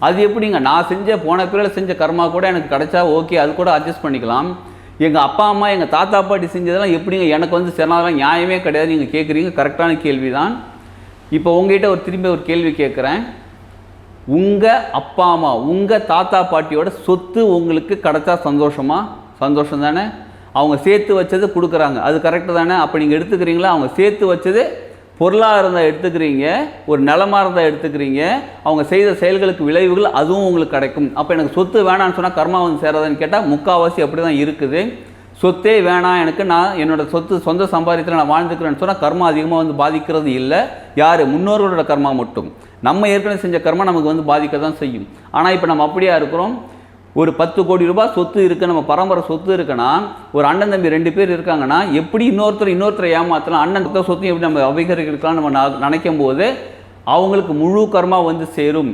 அது எப்படிங்க, நான் போன பிறகு செஞ்ச கர்மா கூட எனக்கு கிடைச்சா ஓகே, அது கூட அட்ஜஸ்ட் பண்ணிக்கலாம். எங்கள் அப்பா அம்மா எங்கள் தாத்தா பாட்டி செஞ்சதெல்லாம் எப்படிங்க எனக்கு வந்து சேரலாம்? நியாயமே கிடையாது. நீங்கள் கேட்குறீங்க, கரெக்டான கேள்வி தான். இப்போ உங்ககிட்ட திரும்பி ஒரு கேள்வி கேட்குறேன். உங்கள் அப்பா அம்மா உங்கள் தாத்தா பாட்டியோட சொத்து உங்களுக்கு கிடைச்சா சந்தோஷமா? சந்தோஷம் தானே. அவங்க சேர்த்து வச்சது கொடுக்குறாங்க, அது கரெக்டு தானே. அப்போ நீங்கள் எடுத்துக்கிறீங்களா? அவங்க சேர்த்து வச்சது பொருளாக இருந்தால் எடுத்துக்கிறீங்க, ஒரு நிலமாக இருந்தால் எடுத்துக்கிறீங்க, அவங்க செய்த செயல்களுக்கு விளைவுகள் அதுவும் உங்களுக்கு கிடைக்கும். அப்போ எனக்கு சொத்து வேணான்னு சொன்னால் கர்மா வந்து சேராதுன்னு கேட்டால் முக்கால்வாசி அப்படி தான் இருக்குது. சொத்தே வேணாம் எனக்கு, நான் என்னோடய சொத்து சொந்த சம்பாதித்தில் நான் வாழ்ந்துக்கிறேன்னு சொன்னால் கர்மா அதிகமாக வந்து பாதிக்கிறது இல்லை. யார்? முன்னோர்களோட கர்மா மட்டும். நம்ம ஏற்கனவே செஞ்ச கர்மா நமக்கு வந்து பாதிக்க தான் செய்யும். ஆனால் இப்போ நம்ம அப்படியா இருக்கிறோம்? ஒரு 10 கோடி ரூபாய் சொத்து இருக்குது, நம்ம பரம்பரை சொத்து இருக்குன்னா, ஒரு அண்ணன் தம்பி 2 பேர் இருக்காங்கன்னா எப்படி இன்னொருத்தரை ஏமாற்றலாம், அண்ணன் சொத்தையும் எப்படி நம்ம அபகரிக்கலாம் நம்ம நினைக்கும் போது அவங்களுக்கு முழு கர்மா வந்து சேரும்.